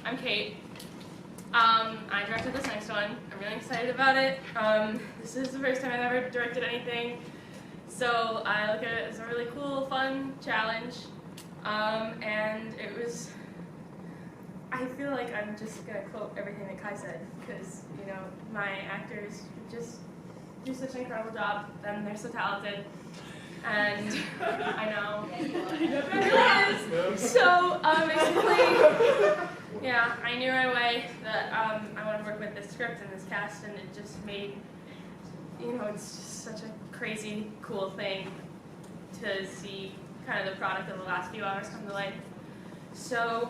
I'm Kate. I directed this next one. I'm really excited about it. This is the first time I've ever directed anything, so I look at it as a really cool, fun challenge. And it was, I feel like I'm just gonna quote everything that Kai said, because, you know, my actors just do such an incredible job, and they're so talented. And I know. It is. So basically, yeah, I knew right away that I wanted to work with this script and this cast, and it just made, you know, it's just such a crazy, cool thing to see kind of the product of the last few hours come to life. So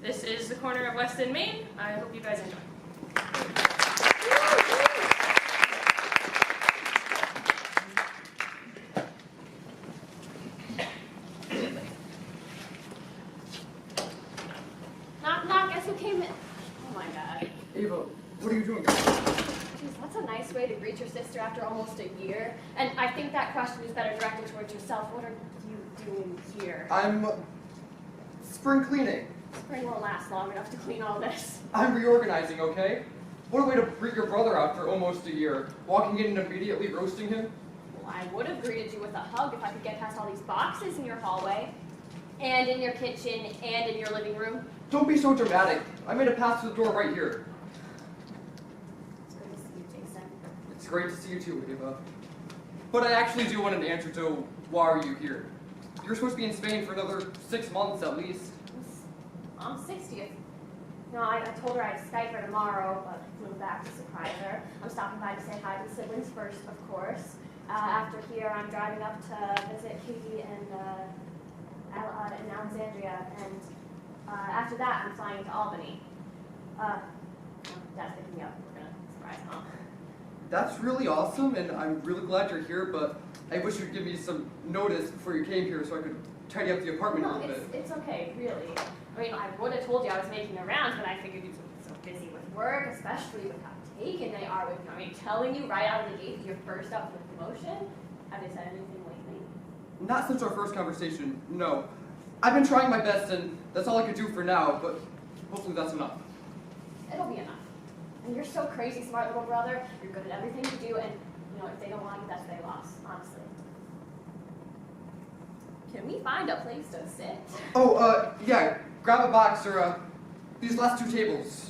this is the corner of West End, Maine. I hope you guys enjoy. Knock, knock, guess who came in? Oh my god. Ava, what are you doing? Jeez, that's a nice way to greet your sister after almost a year. And I think that question is better directed towards yourself. What are you doing here? I'm spring cleaning. Spring won't last long enough to clean all this. I'm reorganizing, okay? What a way to greet your brother after almost a year. Walking in and immediately roasting him. Well, I would have greeted you with a hug if I could get past all these boxes in your hallway, and in your kitchen, and in your living room. Don't be so dramatic. I made a pass to the door right here. It's good to see you, Jason. It's great to see you too, Ava. But I actually do want an answer to why are you here? You're supposed to be in Spain for another 6 months at least. I'm 60th. No, I told her I'd Skype her tomorrow, but I flew back to surprise her. I'm stopping by to say hi to the siblings first, of course. After here, I'm driving up to visit Katie and in Alexandria, and after that, I'm flying to Albany. Dad's picking me up. We're gonna surprise Mom. That's really awesome, and I'm really glad you're here, but I wish you'd give me some notice before you came here so I could tidy up the apartment a No, little bit. it's okay, really. I mean, I would have told you I was making the rounds, but I figured you'd be so busy with work, especially with how taken they are with you. I mean, telling you right out of the gate that you're first up for the promotion. Have they said anything lately? Not since our first conversation, no. I've been trying my best, and that's all I could do for now, but hopefully that's enough. It'll be enough. And you're so crazy smart, little brother. You're good at everything you do, and, you know, if they don't want you, that's their loss, honestly. Can we find a place to sit? Oh, yeah, grab a box or, these last 2 tables.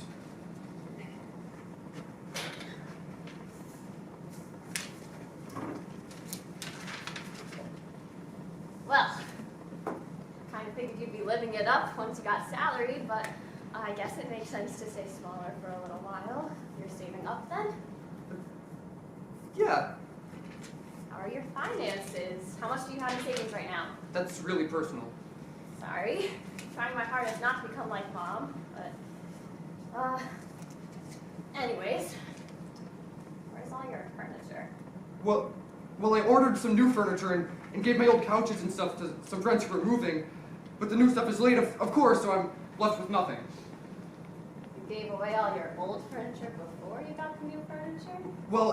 Well, kind of figured you'd be living it up once you got salaried, but I guess it makes sense to stay smaller for a little while. You're saving up then? Yeah, How are your finances? How much do you have in savings right now? that's really personal. Sorry. Trying my hardest not to become like Mom, but, anyways. Where's all your furniture? Well, I ordered some new furniture and gave my old couches and stuff to some friends who were moving, but the new stuff is late, of course, so I'm left with nothing. You gave away all your old furniture before you got the new furniture? Well,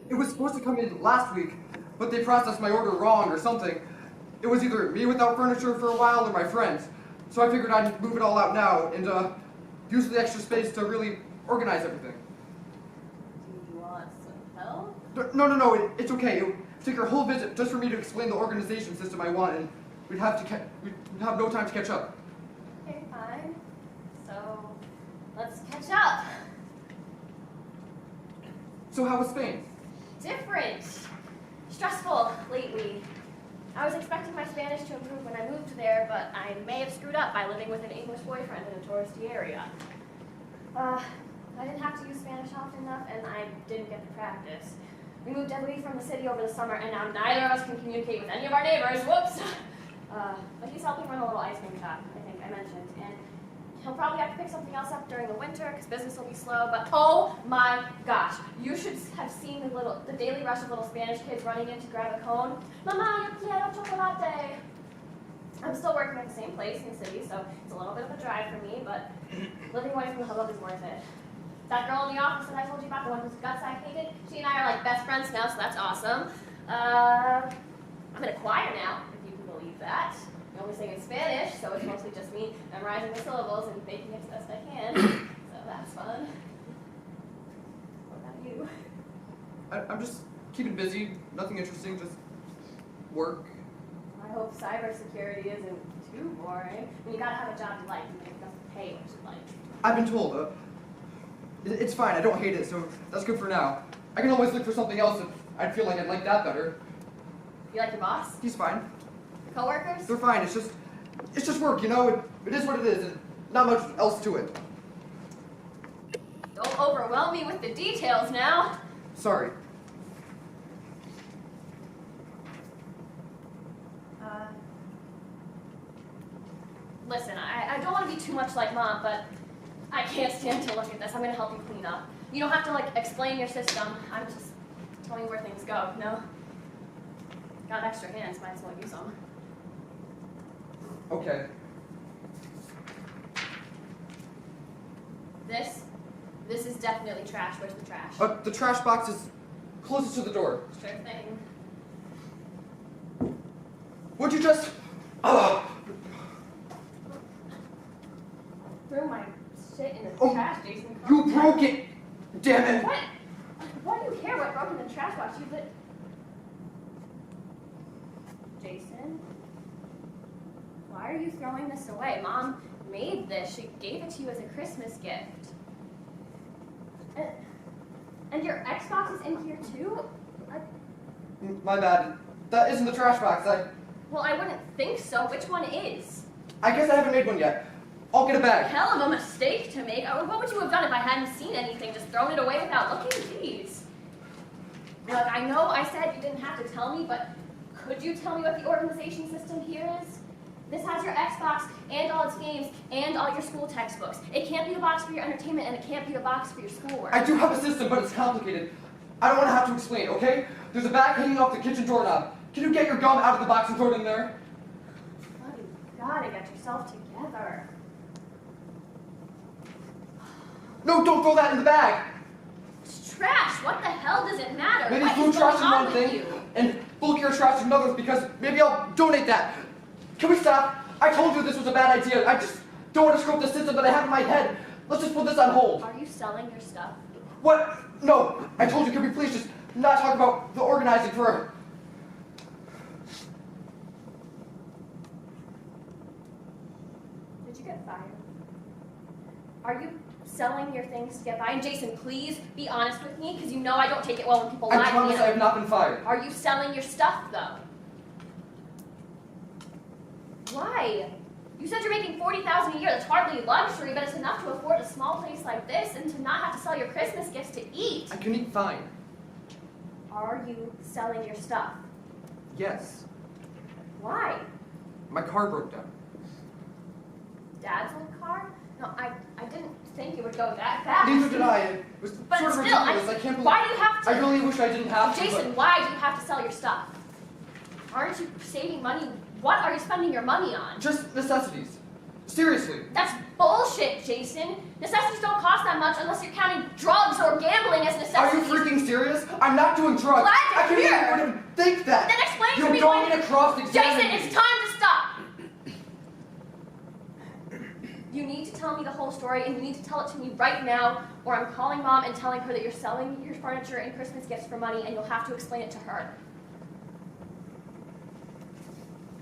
it was supposed to come in last week, but they processed my order wrong or something. It was either me without furniture for a while or my friends. So I figured I'd move it all out now and use the extra space to really organize everything. Do you want some help? No, it's okay. It would take your whole visit just for me to explain the organization system I want, and we'd have no time to catch up. Okay, fine. So, let's catch up. So how was Spain? Different. Stressful lately. I was expecting my Spanish to improve when I moved there, but I may have screwed up by living with an English boyfriend in a touristy area. I didn't have to use Spanish often enough, and I didn't get to practice. We moved away from the city over the summer, and now neither of us can communicate with any of our neighbors. Whoops! But he's helping run a little ice cream shop, I think I mentioned, and he'll probably have to pick something else up during the winter, because business will be slow, but oh my gosh, you should have seen the daily rush of little Spanish kids running in to grab a cone. Mama, yo quiero chocolate! I'm still working at the same place in the city, so it's a little bit of a drive for me, but living away from the hubbub is worth it. That girl in the office that I told you about, the one whose guts I hated, she and I are like best friends now, so that's awesome. I'm in a choir now, if you can believe that. I only sing in Spanish, so it's mostly just me memorizing the syllables and making it as best I can. So that's fun. What about you? I'm just keeping busy, nothing interesting, just work. I hope cybersecurity isn't too boring. I mean, you gotta have a job you like, and it doesn't pay what you like. I've been told, it's fine, I don't hate it, so that's good for now. I can always look for something else if I'd feel like I'd like that better. You like your boss? He's fine. Coworkers? They're fine, it's just work, you know? It is what it is, and not much else to it. Don't overwhelm me with the details now. Sorry. Listen, I don't want to be too much like Mom, but I can't stand to look at this. I'm going to help you clean up. You don't have to, like, explain your system. I'm just telling you where things go, you know? Got extra hands, might as well use them. Okay. This is definitely trash. Where's the trash? The trash box is closest to the door. Sure thing. Would you just... Threw my shit in the Oh, trash, Jason. You broke it! Damn it! What? Why do you care what broke in the trash box? You did... Jason? Why are you throwing this away? Mom made this. She gave it to you as a Christmas gift. And your Xbox is in here too? My bad. That isn't the trash box. Well, I wouldn't think so. Which one is? I guess I haven't made one yet. I'll get it back. Hell of a mistake to make. What would you have done if I hadn't seen anything? Just thrown it away without looking? Jeez. Look, I know I said you didn't have to tell me, but could you tell me what the organization system here is? This has your Xbox and all its games and all your school textbooks. It can't be a box for your entertainment, and it can't be a box for your schoolwork. I do have a system, but it's complicated. I don't want to have to explain, okay? There's a bag hanging off the kitchen doorknob. Can you get your gum out of the box and throw it in there? Oh, you gotta get yourself together. No, don't throw that in the bag! It's trash. What the hell does it matter? Maybe What food is trash going is on one with thing, you? and bulkier trash is another, because maybe I'll donate that. Can we stop? I told you this was a bad idea. I just don't want to screw up the system that I have in my head. Let's just put this on hold. Are you selling your stuff? What? No, I told you, can we please just not talk about the organizing for... Did you get fired? Are you selling your things to get by? And Jason, please be honest with me, because you know I don't take it well when people lie I to promise me. I have not been fired. Are you selling your stuff, though? Why? You said you're making $40,000 a year. That's hardly luxury, but it's enough to afford a small place like this and to not have to sell your Christmas gifts to eat. I can eat fine. Are you selling your stuff? Yes. Why? My car broke down. Dad's old car? No, I didn't think it would go that fast. Neither did I. It was But sort of still, ridiculous. I can't believe... why do you have to... I really wish I didn't have to, Jason, why do you have to sell your stuff? Aren't you saving money? What are you spending your money on? Just necessities. Seriously. That's bullshit, Jason. Necessities don't cost that much unless you're counting drugs or gambling as Are you necessities. freaking serious? I'm not doing drugs. Glad I you're can't here. even think that. Then explain to You me don't when- need to cross-examine Jason, me. it's time to stop. You need to tell me the whole story, and you need to tell it to me right now, or I'm calling Mom and telling her that you're selling your furniture and Christmas gifts for money, and you'll have to explain it to her.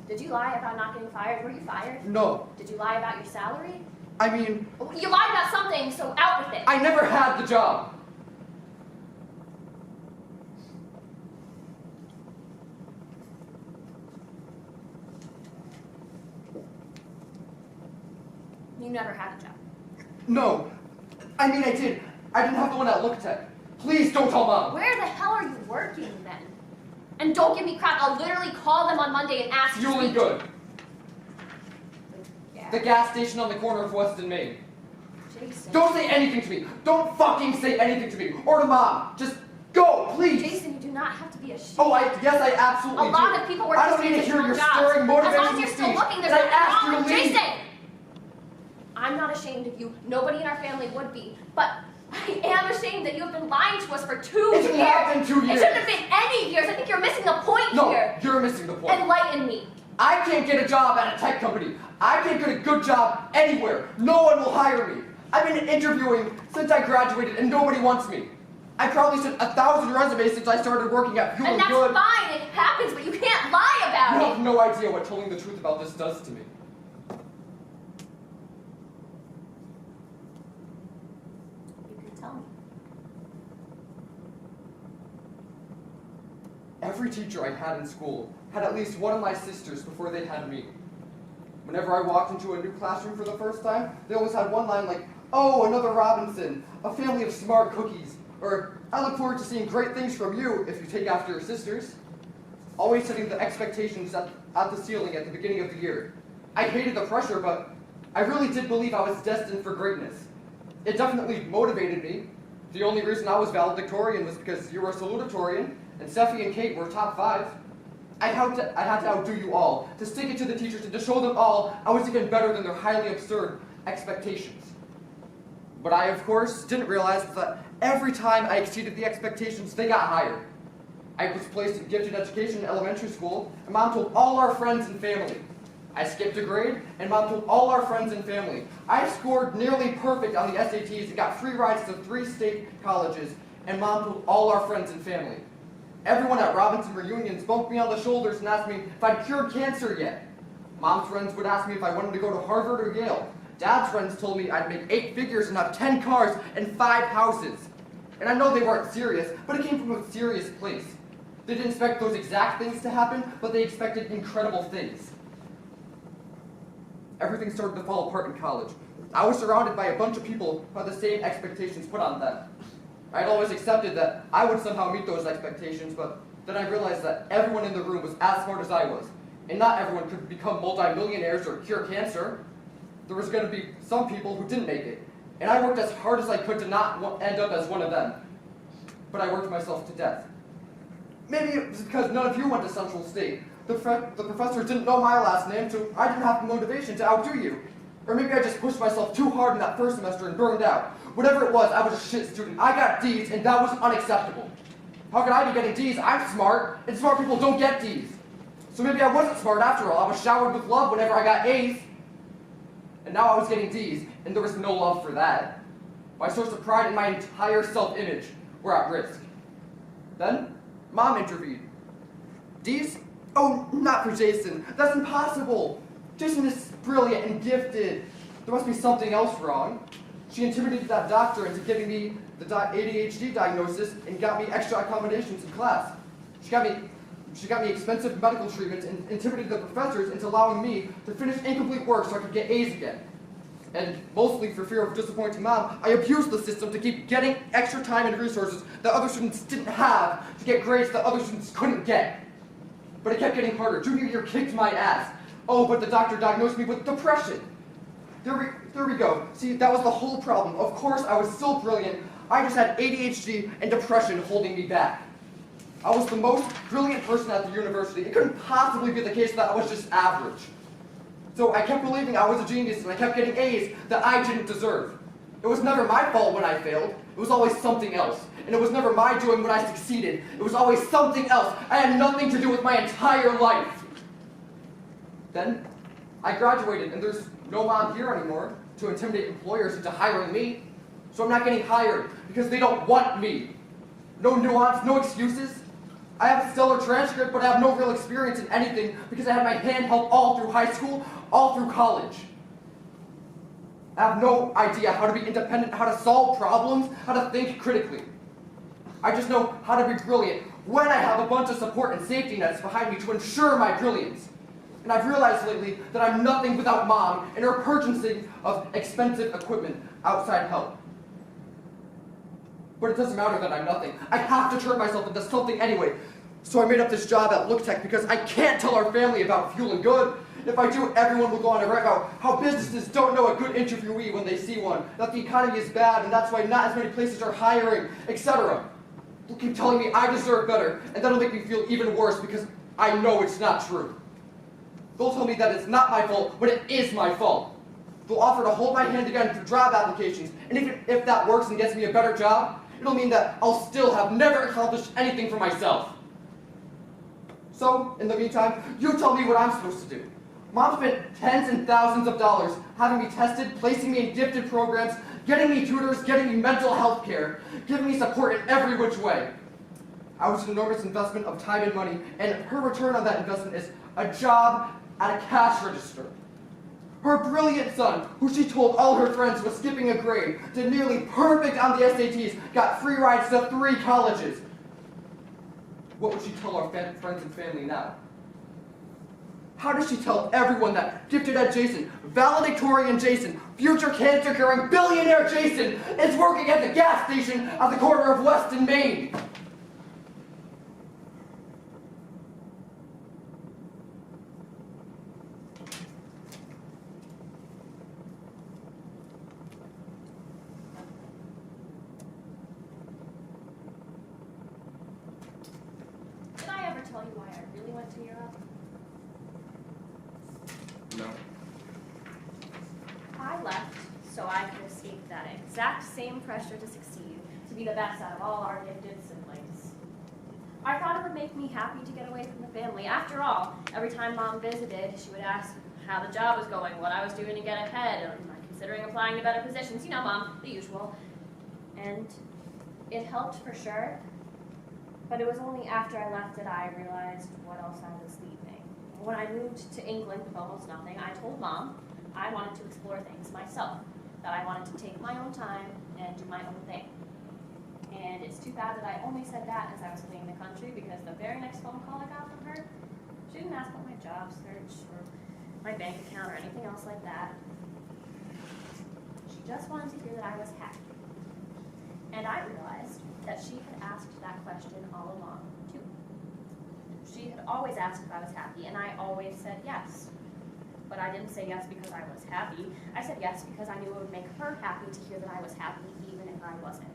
Did you lie about not getting fired? Were you fired? No. Did you lie about your salary? I mean, You lied about something, so out with it. I never had the job. You never had a job. No. I mean, I did. I didn't have the one at Look Tech. Please don't tell Mom. Where the hell are you working then? And don't give me crap. I'll literally call them on Monday and ask Fuel and to Good. Yeah. The gas station on the corner of West and Main. Jason. Don't say anything to me. Don't fucking say anything to me. Or to Mom. Just go, please. Jason, you do not have to be ashamed. Oh, yes, I absolutely A do. lot of people work I don't these need to hear your traditional stirring jobs. motivational As long as you're still speech. looking, there's I nothing asked wrong you with to leave. Jason. I'm not ashamed of you. Nobody in our family would be. But I am ashamed that you have been lying to us for 2 It years. shouldn't have been 2 years. It shouldn't have been any years. I think you're missing the point No, here. you're missing the point. Enlighten me. I can't get a job at a tech company. I can't get a good job anywhere. No one will hire me. I've been interviewing since I graduated and nobody wants me. I probably sent 1,000 resumes since I started working at Fuel And that's Good. fine, it happens, but you can't lie about You it. have no idea what telling the truth about this does to me. You can tell me. Every teacher I had in school had at least one of my sisters before they had me. Whenever I walked into a new classroom for the first time, they always had one line like, "Oh, another Robinson, a family of smart cookies," or "I look forward to seeing great things from you if you take after your sisters." Always setting the expectations at the ceiling at the beginning of the year. I hated the pressure, but I really did believe I was destined for greatness. It definitely motivated me. The only reason I was valedictorian was because you were a salutatorian, and Steffi and Kate were top 5. I had to outdo you all, to stick it to the teachers, and to show them all I was even better than their highly absurd expectations. But I, of course, didn't realize that every time I exceeded the expectations, they got higher. I was placed in gifted education in elementary school, and Mom told all our friends and family. I skipped a grade, and Mom told all our friends and family. I scored nearly perfect on the SATs and got free rides to 3 state colleges, and Mom told all our friends and family. Everyone at Robinson reunions bumped me on the shoulders and asked me if I'd cured cancer yet. Mom's friends would ask me if I wanted to go to Harvard or Yale. Dad's friends told me I'd make 8 figures and have 10 cars and 5 houses. And I know they weren't serious, but it came from a serious place. They didn't expect those exact things to happen, but they expected incredible things. Everything started to fall apart in college. I was surrounded by a bunch of people who had the same expectations put on them. I'd always accepted that I would somehow meet those expectations, but then I realized that everyone in the room was as smart as I was, and not everyone could become multimillionaires or cure cancer. There was going to be some people who didn't make it, and I worked as hard as I could to not end up as one of them. But I worked myself to death. Maybe it was because none of you went to Central State. The professor didn't know my last name, so I didn't have the motivation to outdo you. Or maybe I just pushed myself too hard in that first semester and burned out. Whatever it was, I was a shit student. I got D's, and that was unacceptable. How could I be getting D's? I'm smart, and smart people don't get D's. So maybe I wasn't smart after all. I was showered with love whenever I got A's. And now I was getting D's, and there was no love for that. My source of pride and my entire self-image were at risk. Then, Mom intervened. D's? Oh, not for Jason. That's impossible. Jason is brilliant and gifted. There must be something else wrong. She intimidated that doctor into giving me the ADHD diagnosis and got me extra accommodations in class. She got me expensive medical treatment and intimidated the professors into allowing me to finish incomplete work so I could get A's again. And mostly for fear of disappointing Mom, I abused the system to keep getting extra time and resources that other students didn't have to get grades that other students couldn't get. But it kept getting harder. Junior year kicked my ass. Oh, but the doctor diagnosed me with depression. There we go. See, that was the whole problem. Of course, I was still brilliant. I just had ADHD and depression holding me back. I was the most brilliant person at the university. It couldn't possibly be the case that I was just average. So I kept believing I was a genius, and I kept getting A's that I didn't deserve. It was never my fault when I failed. It was always something else. And it was never my doing when I succeeded. It was always something else. I had nothing to do with my entire life. Then, I graduated, and there's no Mom here anymore to intimidate employers into hiring me. So I'm not getting hired because they don't want me. No nuance, no excuses. I have a stellar transcript, but I have no real experience in anything because I had my hand held all through high school, all through college. I have no idea how to be independent, how to solve problems, how to think critically. I just know how to be brilliant when I have a bunch of support and safety nets behind me to ensure my brilliance. And I've realized lately that I'm nothing without Mom and her purchasing of expensive equipment outside help. But it doesn't matter that I'm nothing. I have to turn myself into something anyway. So I made up this job at Look Tech because I can't tell our family about Fuel and Good. If I do, everyone will go on and write about how businesses don't know a good interviewee when they see one, that the economy is bad and that's why not as many places are hiring, etc. They'll keep telling me I deserve better, and that'll make me feel even worse because I know it's not true. They'll tell me that it's not my fault, but it is my fault. They'll offer to hold my hand again for job applications, and if that works and gets me a better job, it'll mean that I'll still have never accomplished anything for myself. So, in the meantime, you tell me what I'm supposed to do. Mom spent tens and thousands of dollars having me tested, placing me in gifted programs, getting me tutors, getting me mental health care, giving me support in every which way. I was an enormous investment of time and money, and her return on that investment is a job at a cash register. Her brilliant son, who she told all her friends was skipping a grade, did nearly perfect on the SATs, got free rides to 3 colleges. What would she tell our friends and family now? How does she tell everyone that gifted ed Jason, valedictorian Jason, future cancer-curing billionaire Jason is working at the gas station at the corner of West and Main? Did I ever tell you why I really went to Europe? No. I left so I could escape that exact same pressure to succeed, to be the best out of all our gifted siblings. I thought it would make me happy to get away from the family. After all, every time Mom visited, she would ask how the job was going, what I was doing to get ahead, or am I considering applying to better positions? You know, Mom, the usual. And it helped for sure, but it was only after I left that I realized what else I was leaving. When I moved to England with almost nothing, I told Mom I wanted to explore things myself, that I wanted to take my own time and do my own thing. And it's too bad that I only said that as I was fleeing the country, because the very next phone call I got from her, she didn't ask about my job search or my bank account or anything else like that. She just wanted to hear that I was happy. And I realized that she had asked that question all along, too. She had always asked if I was happy, and I always said yes. But I didn't say yes because I was happy. I said yes because I knew it would make her happy to hear that I was happy, even if I wasn't.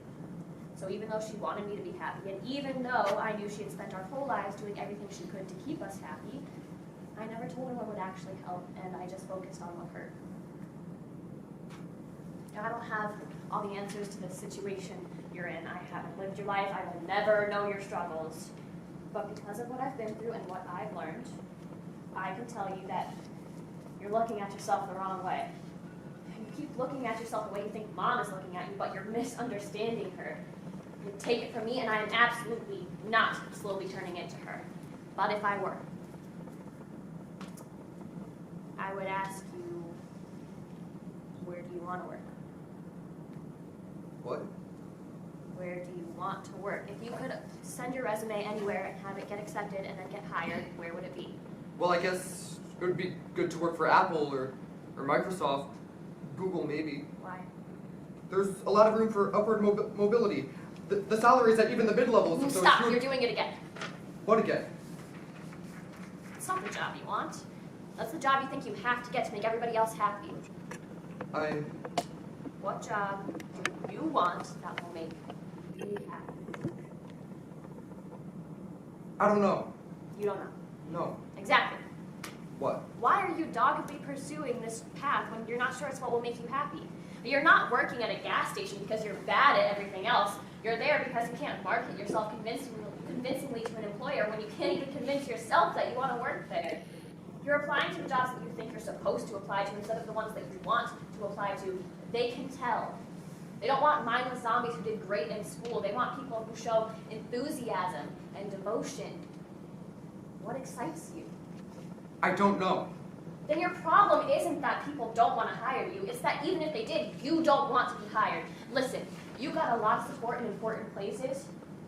So even though she wanted me to be happy, and even though I knew she had spent our whole lives doing everything she could to keep us happy, I never told her what would actually help, and I just focused on what hurt. Now, I don't have all the answers to the situation you're in. I haven't lived your life. I will never know your struggles. But because of what I've been through and what I've learned, I can tell you that you're looking at yourself the wrong way. You keep looking at yourself the way you think Mom is looking at you, but you're misunderstanding her. You take it from me, and I am absolutely not slowly turning into her. But if I were, I would ask you, where do you want to work? What? Where do you want to work? If you could send your resume anywhere and have it get accepted and then get hired, where would it be? Well, I guess it would be good to work for Apple or Microsoft, Google maybe. Why? There's a lot of room for upward mobility. The salaries at even the mid-levels of those... Stop, you're doing it again. What again? It's not the job you want. That's the job you think you have to get to make everybody else happy. What job do you want that will make you happy? I don't know. You don't know. No. Exactly. What? Why are you doggedly pursuing this path when you're not sure it's what will make you happy? You're not working at a gas station because you're bad at everything else. You're there because you can't market yourself convincingly to an employer when you can't even convince yourself that you want to work there. You're applying to the jobs that you think you're supposed to apply to instead of the ones that you want to apply to. They can tell. They don't want mindless zombies who did great in school. They want people who show enthusiasm and devotion. What excites you? I don't know. Then your problem isn't that people don't want to hire you. It's that even if they did, you don't want to be hired. Listen, you got a lot of support in important places,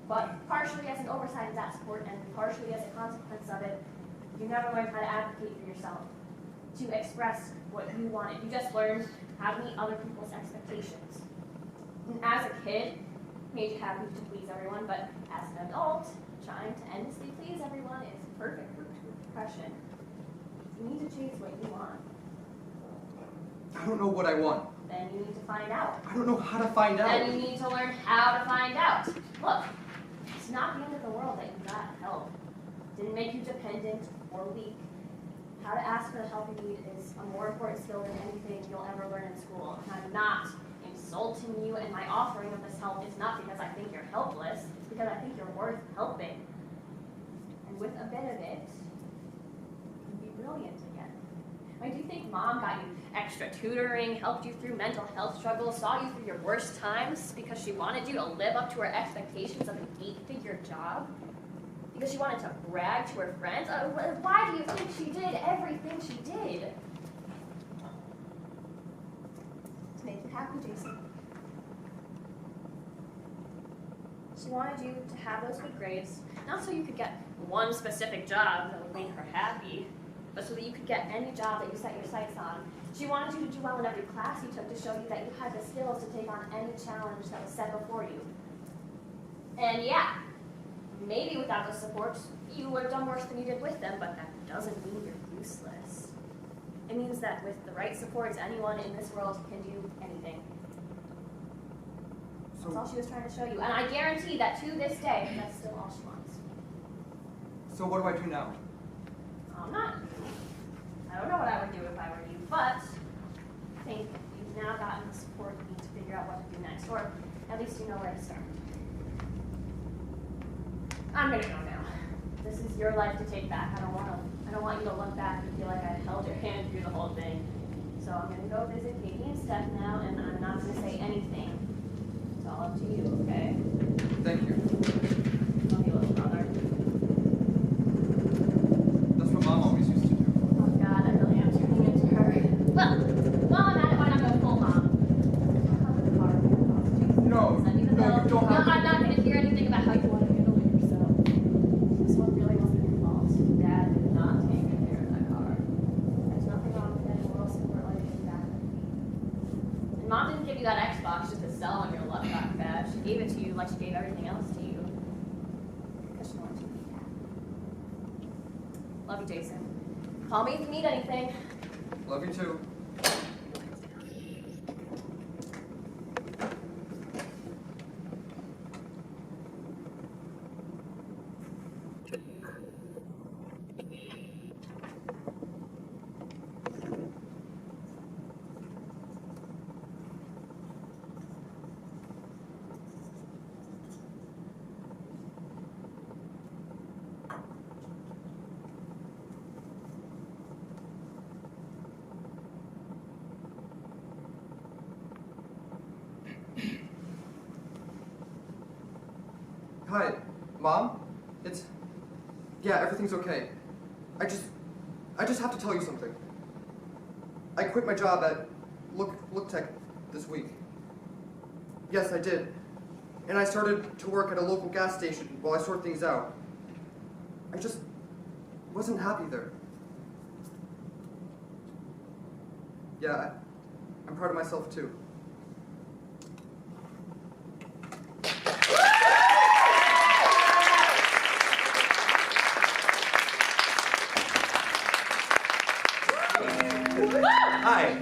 but partially as an oversight of that support and partially as a consequence of it, you never learned how to advocate for yourself, to express what you wanted. You just learned how to meet other people's expectations. And as a kid, it made you happy to please everyone, but as an adult, trying to endlessly please everyone is perfect route to depression. You need to chase what you want. I don't know what I want. Then you need to find out. I don't know how to find out. Then you need to learn how to find out. Look, it's not the end of the world that you got help. Didn't make you dependent or weak. How to ask for the help you need is a more important skill than anything you'll ever learn in school. And I'm not insulting you, and my offering of this help is not because I think you're helpless. It's because I think you're worth helping. And with a bit of it, you'd be brilliant again. Do you think Mom got you extra tutoring, helped you through mental health struggles, saw you through your worst times because she wanted you to live up to her expectations of an 8-figure job? Because she wanted to brag to her friends? Why do you think she did everything she did? To make you happy, Jason. She wanted you to have those good grades, not so you could get one specific job that would make her happy, but so that you could get any job that you set your sights on. She wanted you to do well in every class you took to show you that you had the skills to take on any challenge that was set before you. And yeah, maybe without the support, you would have done worse than you did with them, but that doesn't mean you're useless. It means that with the right supports, anyone in this world can do anything. That's all she was trying to show you. And I guarantee that to this day, that's still all she wants. So what do I do now? I don't know what I would do if I were you, but I think you've now gotten the support you need to figure out what to do next, or at least you know where to start. I'm gonna go now. This is your life to take back. I don't want you to look back and feel like I held your hand through the whole thing. So I'm gonna go visit Katie and Steph now, and I'm not gonna say anything. It's all up to you, okay? Thank you. Love you, little brother. That's what Mom always used to do. Oh God, I really am turning into her. Well, while I'm at it, why not go full mom? I'll come in the car. No, Send me the no, bill. you don't have to. I'm not gonna hear anything about how you want to handle it yourself. This one really wasn't your fault. Dad did not take good care of that car. There's nothing wrong with getting a little support like this back. And Mom didn't give you that Xbox just to sell on your luck got bad. She gave it to you like she gave everything else to you. Because she wanted you to be happy. Love you, Jason. Call me if you need anything. Love you too. Hi, Mom? Yeah, everything's okay. I just have to tell you something. I quit my job at Look Tech this week. Yes, I did. And I started to work at a local gas station while I sort things out. I just wasn't happy there. Yeah, I'm proud of myself too. Hi.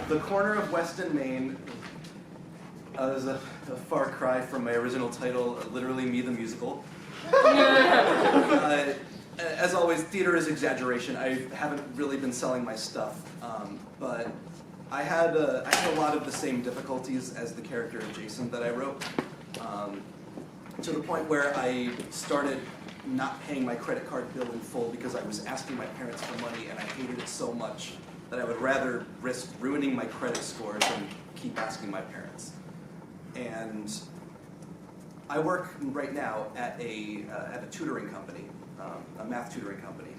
The corner of Weston, Maine is a far cry from my original title, literally Me the Musical. As always, theater is exaggeration. I haven't really been selling my stuff, but I had a lot of the same difficulties as the character of Jason that I wrote, to the point where I started not paying my credit card bill in full because I was asking my parents for money, and I hated it so much that I would rather risk ruining my credit score than keep asking my parents. And I work right now at a tutoring company, a math tutoring company,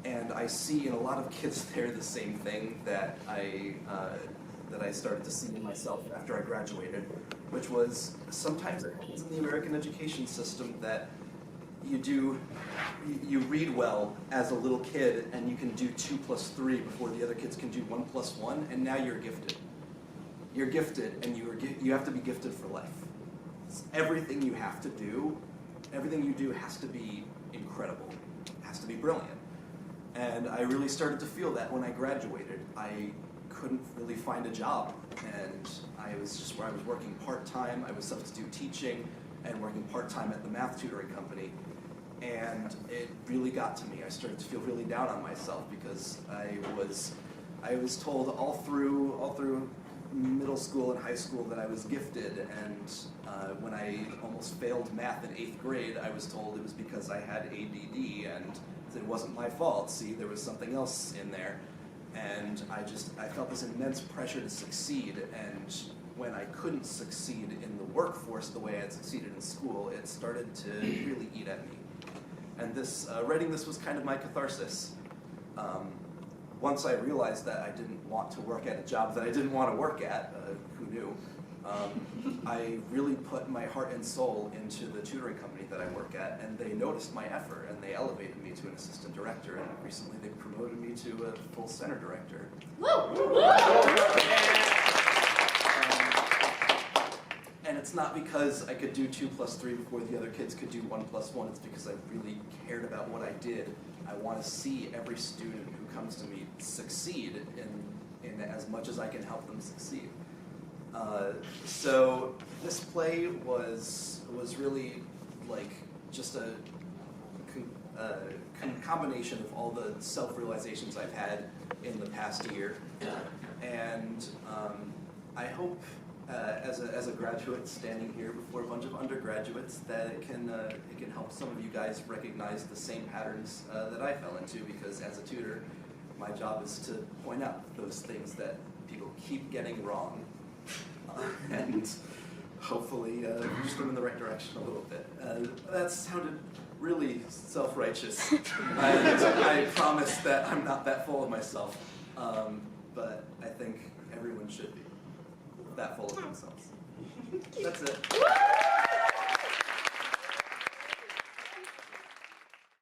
and I see in a lot of kids there the same thing that I started to see in myself after I graduated, which was sometimes it happens in the American education system that you read well as a little kid, and you can do 2 plus 3 before the other kids can do 1 plus 1, and now you're gifted. You're gifted, and you have to be gifted for life. Everything you have to do, everything you do has to be incredible, has to be brilliant. And I really started to feel that when I graduated. I couldn't really find a job, and I was working part-time. I was substitute teaching and working part-time at the math tutoring company. And it really got to me. I started to feel really down on myself because I was told all through middle middle school and high school that I was gifted, and when I almost failed math in 8th grade, I was told it was because I had ADD, and it wasn't my fault. See, there was something else in there, and I felt this immense pressure to succeed, and when I couldn't succeed in the workforce the way I had succeeded in school, it started to really eat at me. And writing this was kind of my catharsis. Once I realized that I didn't want to work at a job that I didn't want to work at, who knew, I really put my heart and soul into the tutoring company that I work at, and they noticed my effort, and they elevated me to an assistant director, and recently they promoted me to a full center director. Woo! And it's not because I could do 2 + 3 before the other kids could do 1 + 1. It's because I really cared about what I did. I want to see every student who comes to me succeed in as much as I can help them succeed. So this play was really like just a combination of all the self-realizations I've had in the past year, and I hope as a graduate standing here before a bunch of undergraduates that it can help some of you guys recognize the same patterns that I fell into, because as a tutor, my job is to point out those things that people keep getting wrong, and hopefully push them in the right direction a little bit. That sounded really self-righteous, and I promise that I'm not that full of myself, but I think everyone should be that full of themselves. That's it.